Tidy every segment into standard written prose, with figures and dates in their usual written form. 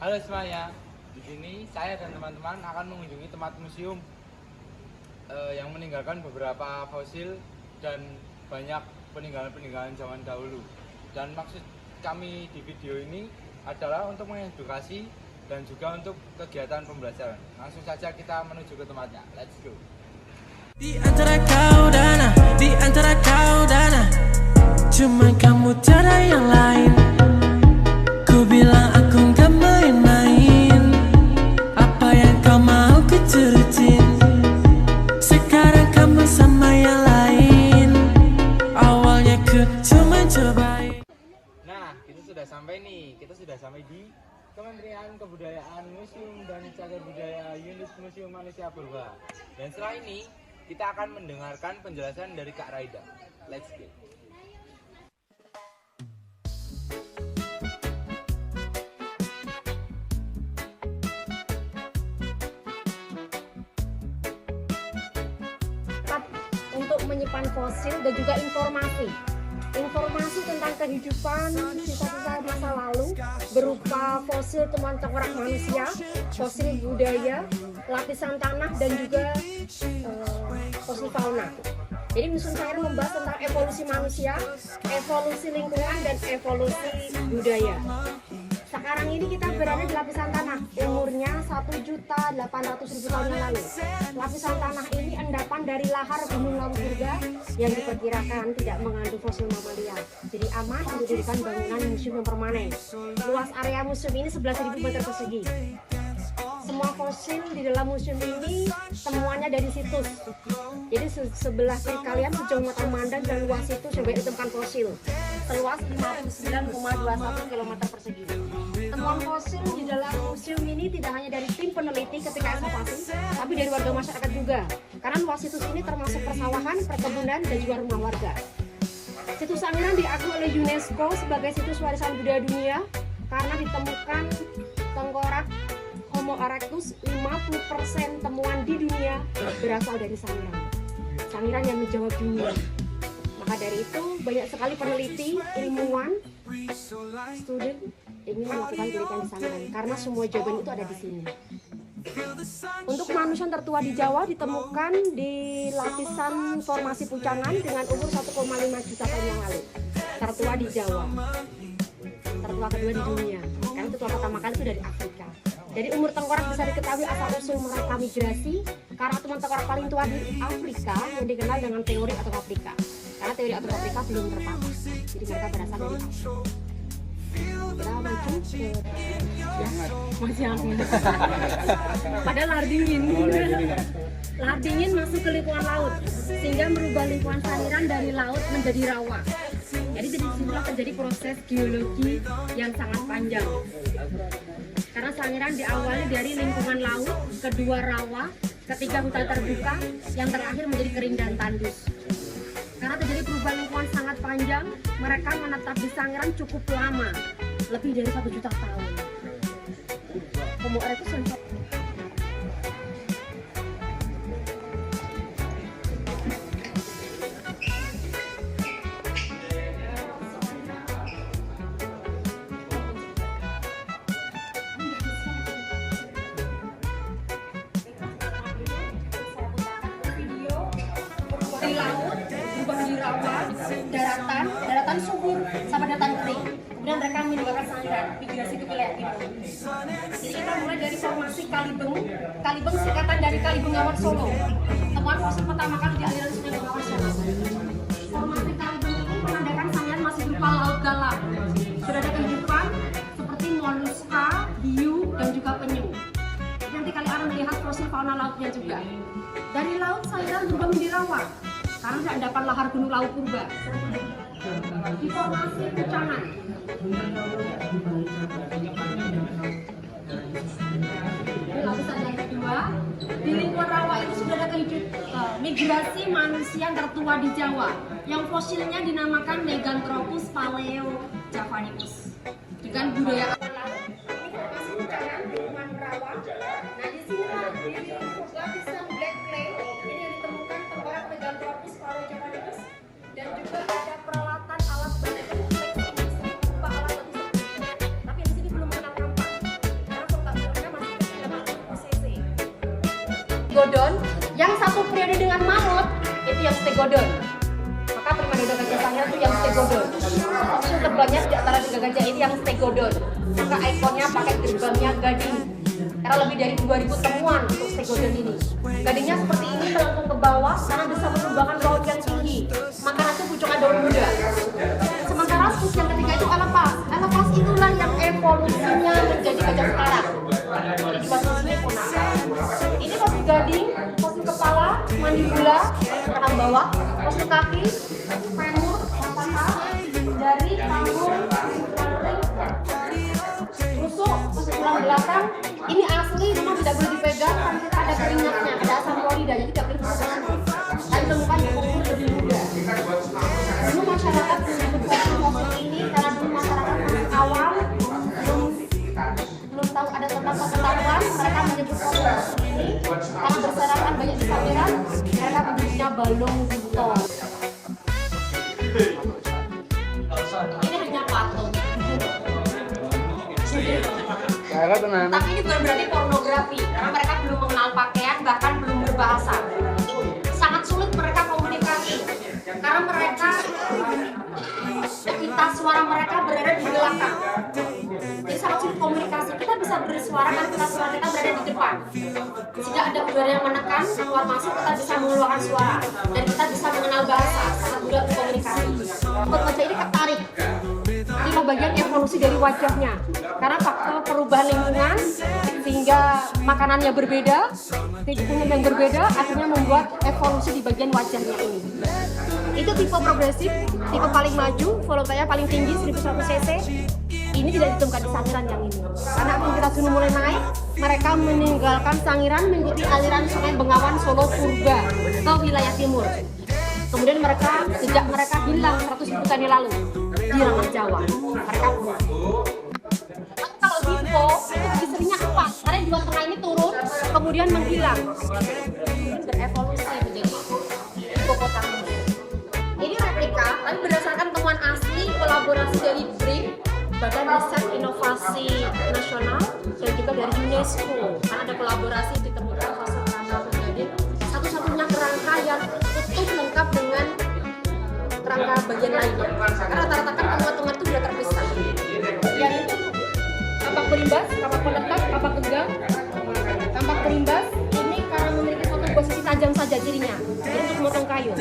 Halo semuanya, di sini saya dan teman-teman akan mengunjungi tempat museum yang meninggalkan beberapa fosil dan banyak peninggalan-peninggalan zaman dahulu. Dan maksud kami di video ini adalah untuk mengedukasi dan juga untuk kegiatan pembelajaran. Langsung saja kita menuju ke tempatnya. Let's go. Di antara kau dan cuma kamu tiada yang lain. Ku bilang aku gak main-main, apa yang kau mau ku turutin. Sekarang kamu sama yang lain, awalnya ku cuma cobain. Nah, kita sudah sampai nih. Kita sudah sampai di Kementerian Kebudayaan Museum dan Cagar Budaya Unit Museum Manusia Purba. Dan setelah ini kita akan mendengarkan penjelasan dari Kak Raida. Let's go. Untuk menyimpan fosil dan juga informasi tentang kehidupan sisa-sisa masa lalu berupa fosil temuan tengkorak manusia, fosil budaya, lapisan tanah dan juga fosil fauna. Jadi Museum Sangiran membahas tentang evolusi manusia, evolusi lingkungan dan evolusi budaya. Sekarang ini kita berada di lapisan tanah, umurnya 1.800.000 tahun yang lalu. Lapisan tanah ini endapan dari lahar gunung lawu purba yang diperkirakan tidak mengandung fosil mamalia. Jadi aman untuk didirikan bangunan museum yang permanen. Luas area museum ini 11.000 meter persegi. Semua fosil di dalam museum ini semuanya dari situs. Jadi sebelah kiri kalian sejauh mata memandang dan luas situs yang ditemukan fosil seluas 59,21 km persegi. Temuan fosil di dalam museum ini tidak hanya dari tim peneliti ketika ekskavasi, tapi dari warga masyarakat juga. Karena luas situs ini termasuk persawahan, perkebunan, dan juga rumah warga. Situs Sangiran diakui oleh UNESCO sebagai situs warisan budaya dunia karena ditemukan tengkorak Homo erectus. 50% temuan di dunia berasal dari Sangiran. Sangiran yang menjawab dunia. Maka dari itu banyak sekali peneliti, ilmuwan, student ingin melakukan penelitian di Sangiran karena semua jawaban itu ada di sini. Untuk manusia tertua di Jawa ditemukan di lapisan formasi Pucangan dengan umur 1,5 juta tahun yang lalu. Tertua di Jawa, tertua kedua di dunia. Karena tertua pertama kali itu dari Afrika. Jadi umur tengkorak bisa diketahui asal-usul mereka migrasi karena temuan tengkorak paling tua di Afrika yang dikenal dengan teori atau Afrika. Karena teori atau Afrika belum terpapar. Jadi mereka berasal dari Afrika. Kita maju ke masih hangat. Padahal lahar dingin. Lahar dingin masuk ke lingkungan laut sehingga merubah lingkungan Sangiran dari laut menjadi rawa. Jadi disinilah terjadi proses geologi yang sangat panjang. Karena Sangiran diawali dari lingkungan laut, kedua rawa, ketiga hutan terbuka, yang terakhir menjadi kering dan tandus. Karena terjadi perubahan lingkungan sangat panjang, mereka menetap di Sangiran cukup lama, lebih dari 1 juta tahun. Homo erectus dari laut, berubah menjadi rawa, daratan subur, sampai daratan kering. Kemudian mereka meninggalkan Sangiran, migrasi ke wilayah timur. Jadi kita mulai dari formasi Kalibeng singkatan dari Kali Bengawan Solo. Temuan fosil pertama kali di aliran Sungai Bengawan Solo. Formasi Kalibeng ini menandakan Sangiran masih berupa laut dalam. Sudah ada kehidupan seperti moluska, hiu, dan juga penyu. Nanti kalian akan melihat fosil fauna lautnya juga. Dari laut Sangiran berubah menjadi rawa karena tidak dapat lahar gunung lawu purba. Di formasi Pucangan. migrasi manusia tertua di Jawa yang fosilnya dinamakan Meganthropus paleojavanicus dengan budaya awan laut. Ini masih bucanan lingkungan rawa. Nah di sini lapisan black clay ini yang ditemukan tengkorak Meganthropus paleojavanicus dan juga ada peralatan alat bantu berupa alat bantu sebelumnya. Tapi di sini belum mengenal rampak karena formulasinya masih dalam cc. Godon yang satu periode dengan mamut itu yang stegodon. Maka primadona gajah Sangiran itu yang stegodon. Fosil terbanyak di antara tiga gajah ini yang stegodon. Maka ikonnya pakai gerbangnya gading. Karena lebih dari 2000 temuan untuk stegodon ini. Gadingnya seperti ini melengkung ke bawah karena bisa menumbangkan baut yang tinggi. Makan itu pucungan daun muda. Sementara spesies yang ketiga itu elepas. Elepas itulah yang evolusinya menjadi gajah sekarang. Jadi fosilnya punah. Ini fosil gading, fosil kepala, mandibula, tangan bawah, fosil kaki, femur, paha, dari tangan, rusuk, fosil tulang belakang. Ini asli, memang tidak boleh dipegang karena kita ada keringatnya, ada asam klorida, jadi tidak boleh dipegang. Dan ditemukan di umur lebih muda. Dulu masyarakat menyebutkan fosil ini karena dulu masyarakat masih awam, belum tahu ada tentang pengetahuan, mereka menyebut fosil ini karena berserakan banyak di pameran, mereka menyebutnya balung buto. Ini hanya patung. Tapi ini bukan berarti pornografi, karena mereka belum mengenal pakaian, bahkan belum berbahasa. Sangat sulit mereka komunikasi, karena mereka pita suara mereka berada di belakang. Jadi sangat sulit komunikasi. Kita bisa bersuara kan pita suara kita berada di depan. Jika ada udara yang menekan, keluar masuk, kita bisa mengeluarkan suara dan kita bisa mengenal bahasa. Sangat mudah berkomunikasi. Untuk wajah ini ketarik. Ini bagian evolusi dari wajahnya. Karena faktor perubahan lingkungan sehingga makanannya berbeda, lingkungan yang berbeda, akhirnya membuat evolusi di bagian wajahnya ini. Itu tipe progresif, tipe paling maju, volumenya paling tinggi 1100 cc. Ini tidak ditemukan di Sangiran yang ini. Karena aktivitas gunung mulai naik, mereka meninggalkan Sangiran mengikuti aliran sungai Bengawan Solo Purba ke wilayah timur. Kemudian sejak mereka hilang 100.000 tahun yang lalu di ranah Jawa, mereka pulang. Kalau Hippo itu diseringnya empat, karena di tengah ini turun, kemudian menghilang, berevolusi menjadi hippopotamus. Ini replika, tapi berdasarkan temuan asli kolaborasi dari BRIN, Badan Riset Inovasi Nasional, dan juga dari UNESCO. Karena ada kolaborasi ditemukan fosil kerangka bergading, satu-satunya kerangka yang utuh lengkap dengan kerangka bagian lainnya. Karena rata-rata kan temuan-temuan itu sudah terpisah. Yaitu kampak berimbas, kampak penetap, kampak gegam. Kampak berimbas ini karena memiliki satu posisi tajam saja cirinya, jadi untuk memotong kayu.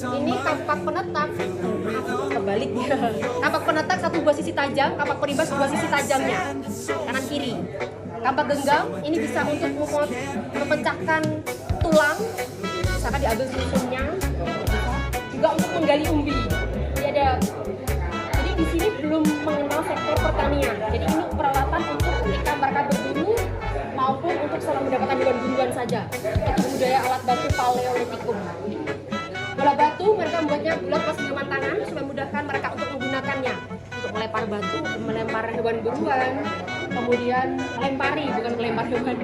Ini kampak penetap, kebalik ya. Kampak penetap satu buah sisi tajam, kampak berimbas dua sisi tajamnya, kanan kiri. Kampak genggam ini bisa untuk memecahkan tulang, misalkan diambil susunya, juga untuk menggali umbi. Jadi di sini belum mengenal sektor pertanian. Jadi ini peralatan untuk ketika mereka berburu maupun untuk selalu mendapatkan hewan-buruan saja. Itu budaya alat batu Paleolitikum. Bola batu mereka membuatnya bulat pas dengan tangan supaya memudahkan mereka untuk menggunakannya untuk melempar batu, melempar hewan buruan, kemudian melempari bukan melempar hewan.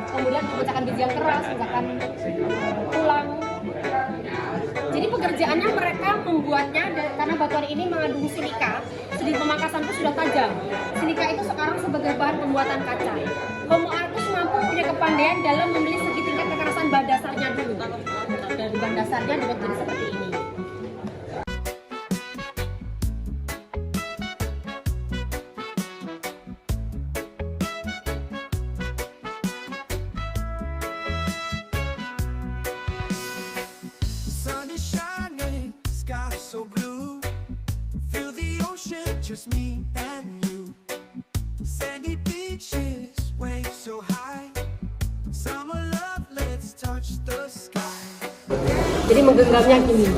Kemudian memecahkan biji yang keras, misalkan tulang. Jadi pekerjaannya mereka membuatnya karena batuan ini mengandung silika. Di pemangkasan itu sudah tajam. Silika itu sekarang sebagai bahan pembuatan kaca. Homo erectus mampu punya kepandaian dalam memilih segi tingkat kekerasan bahan dasarnya dulu. Dan bahan dasarnya dibuat jadi seperti ini. Just me and you. Sandy beaches, waves so high. Summer love, let's touch the sky. Jadi menggenggamnya gini.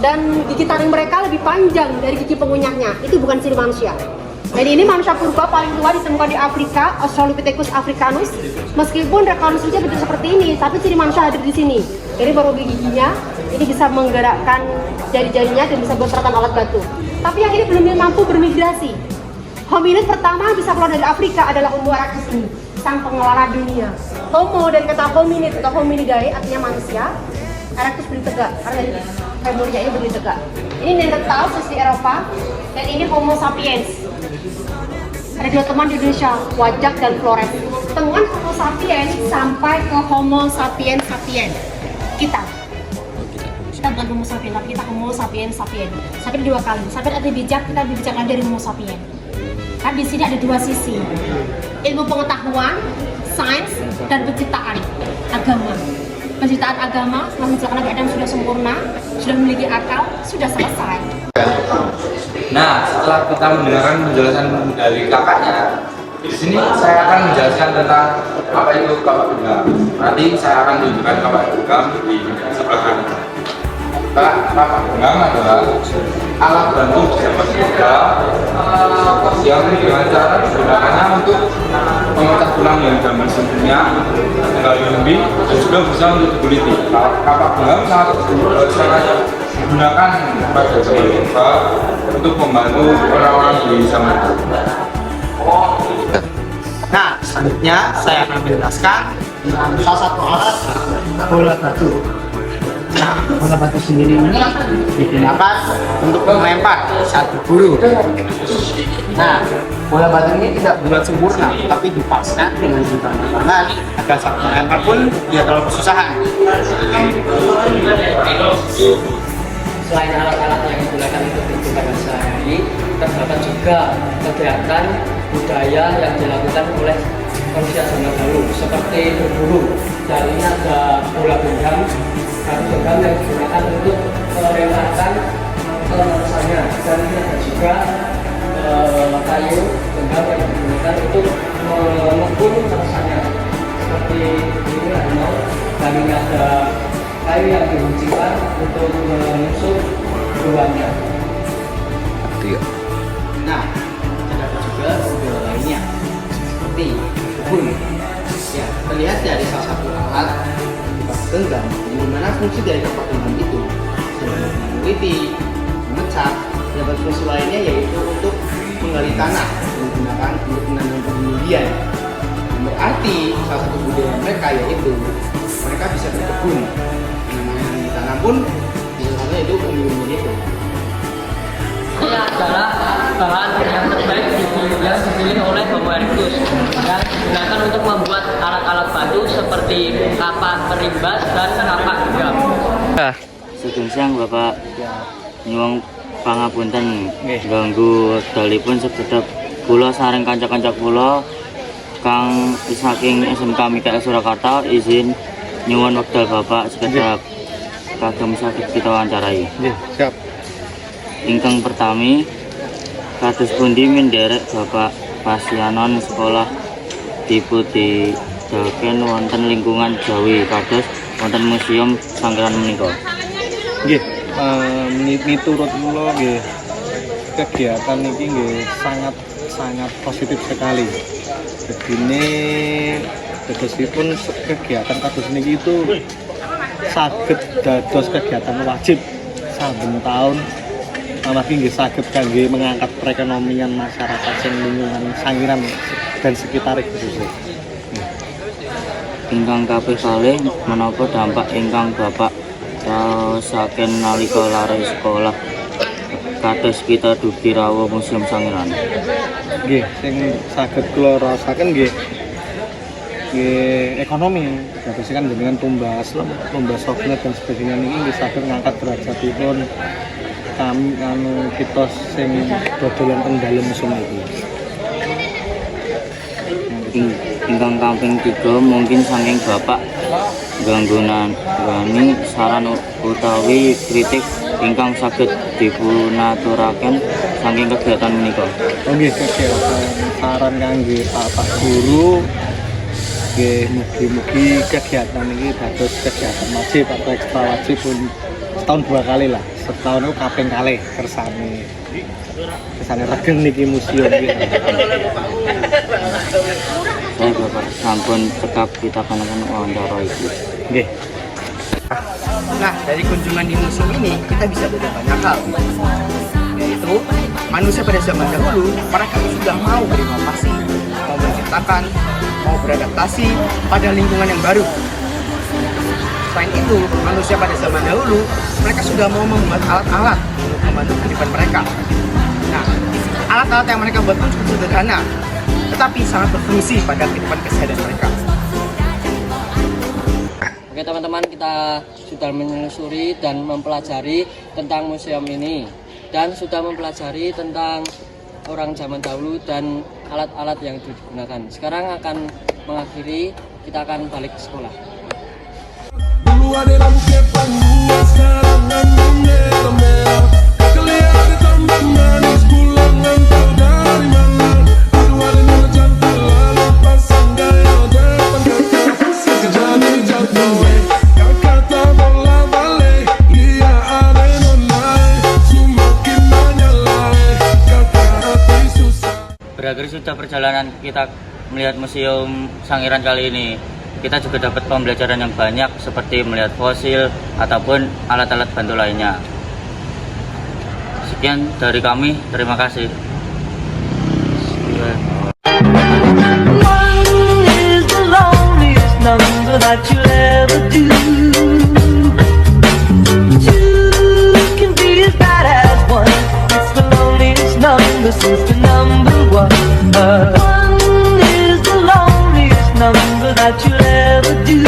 Dan gigi taring mereka lebih panjang dari gigi pengunyahnya. Itu bukan ciri manusia. Jadi ini manusia purba paling tua ditemukan di Afrika, Australopithecus africanus. Meskipun rekonstruksinya bentuk seperti ini, tapi ciri manusia hadir di sini. Jadi baru giginya, ini bisa menggerakkan jari-jarinya dan bisa beseratan alat batu. Tapi yang ini belum mampu bermigrasi. Hominid pertama bisa keluar dari Afrika adalah Homo erectus ini, sang pengelola dunia. Homo dari kata hominid atau hominidae artinya manusia. Erectus berdiri tegak, karena dari femurnya ini berdiri tegak. Ini Neanderthal di Eropa, dan ini Homo sapiens. Ada 2 teman di Indonesia, Wajak dan Flores. Temuan Homo sapiens sampai ke Homo sapiens sapiens. Kita bukan Homo sapiens, tapi kita Homo sapiens sapiens. Sampai 2 kali. Sampai ada bijak, kita lebih bijak dari Homo sapiens. Kan di sini ada 2 sisi. Ilmu pengetahuan, sains, dan penciptaan, agama. Penciptaan agama, menciptakan Nabi Adam sudah sempurna, sudah memiliki akal, sudah selesai. Nah, setelah kita mendengarkan penjelasan dari kakaknya, di sini saya akan menjelaskan tentang apa itu kapak genggam. Nanti saya akan tunjukkan kapak genggam di sebelah kanan. Kapak genggam adalah alat bantu zaman muda yang dengan cara digunakannya untuk memecah tulang yang zaman sebelumnya, menggali umbi, dan juga bisa untuk diguliti. Kapak genggam sangat digunakan pada zaman purba untuk membantu orang-orang di zaman dulu. Nah, selanjutnya saya akan menjelaskan tentang salah satu alat bola batu. Nah, bola batu sendiri ini digunakan untuk melempar saat berburu. Nah, bola batu ini tidak bulat sempurna, tapi dipaskan dengan tangan agar saat melempar pun tidak terlalu kesusahan. Selain alat-alat yang digunakan untuk kehidupan sehari-hari, terdapat juga kegiatan budaya yang dilakukan oleh manusia zaman dahulu, seperti berburu. Jadi ada bola genggam, batu genggam yang digunakan untuk melemparkan ke manusianya. Dan ini ada juga kayu genggam yang digunakan untuk memukul manusianya. Seperti ini harimau, dan ini ada kayu yang diluncurkan untuk menusuk buahnya. Nah, terdapat juga budaya lainnya seperti kebun. Ya, terlihat dari salah satu alat kapak genggam, di mana fungsi dari kapak genggam itu selain meneliti, memecah, terdapat fungsi lainnya yaitu untuk menggali tanah menggunakan untuk menanam kemudian. Berarti salah satu budaya mereka yaitu mereka bisa berkebun. Yang ditanam pun biasanya itu umbi-umbi itu. Ini adalah bahan yang terbaik yang dipilih oleh Homo erectus yang digunakan untuk membuat alat-alat batu seperti kapak perimbas dan kapak genggam. Sugeng siang Bapak, nyuwun pangapunten ganggu wekdalipun sekedhap kula sareng kanca-kanca kula kang saking SMK Mikael Surakarta izin nyuwun wekdal Bapak sekedhap kagem saged kita wawancarai. Nggih, siap. Ingkang pertami kados pundi menderek Bapak pasyanon sekolah dipundaken wonten lingkungan Jawi kados wonten museum Sanggeran menika. Nggih, miturut kula nggih kegiatan iki nggih sangat positif sekali. Begini tegesipun kegiatan kados niki itu saged dados kegiatan wajib saben taun. Amargi nggih saged kangge mengangkat perekonomian masyarakat sing lingkungan Sangiran dan sekitar khususnya. Ingkang kaping kalih menapa dampak ingkang Bapak raosaken nalika lare sekolah kados kita dugi rawuh Museum Sangiran? Nggih, sing saged kula rasaken nggih ekonomi. Dados kan dengan tumbas sosmed dan sebagainya niki nggih saged ngangkat derajatipun kami kita sing dodolan teng dalem museum iki. Ingkang kaping 3 mungkin saking Bapak ganggunan wani saran utawi kritik ingkang saged dipunaturaken saking kegiatan menika. Nggih, kegiatan saran kangge Pak Guru nggih mugi-mugi kegiatan ini dados kegiatan wajib atau ekstra wajib setahun 2 kali lah, setahun itu kaping kali kersane regen niki museum iki. Saya Bapak sampun tetap kita akan wawancara itu. Nggih. Nah, dari kunjungan di museum ini kita bisa belajar banyak hal. Yaitu manusia pada zaman dahulu mereka sudah mau berinovasi, mau menciptakan, mau beradaptasi pada lingkungan yang baru. Selain itu, manusia pada zaman dahulu mereka sudah mau membuat alat-alat untuk membantu kehidupan mereka. Nah, alat-alat yang mereka buat pun cukup sederhana, tetapi sangat berfungsi pada kehidupan keseharian mereka. Oke teman-teman, kita sudah menelusuri dan mempelajari tentang museum ini dan sudah mempelajari tentang orang zaman dahulu dan alat-alat yang digunakan. Sekarang akan mengakhiri, kita akan balik ke sekolah. Dulu ada lampu pandua, sekarang lampu merah-merah. Kelihatan tambah manis, pulang entah dari mana. Dulu ada nila cantik, lalu pasang gaya depan kakak. Sekejap jatuh, kakak tak bola balik. Dia ada nonai, semakin menyalai. Kakak hati susah. Berakhir sudah perjalanan kita melihat Museum Sangiran kali ini. Kita juga dapat pembelajaran yang banyak seperti melihat fosil ataupun alat-alat bantu lainnya. Sekian dari kami, terima kasih. One is the loneliest number that you'll ever do. Two can be as bad as one. It's the loneliest number since the number one. One is the loneliest number that you'll ever do.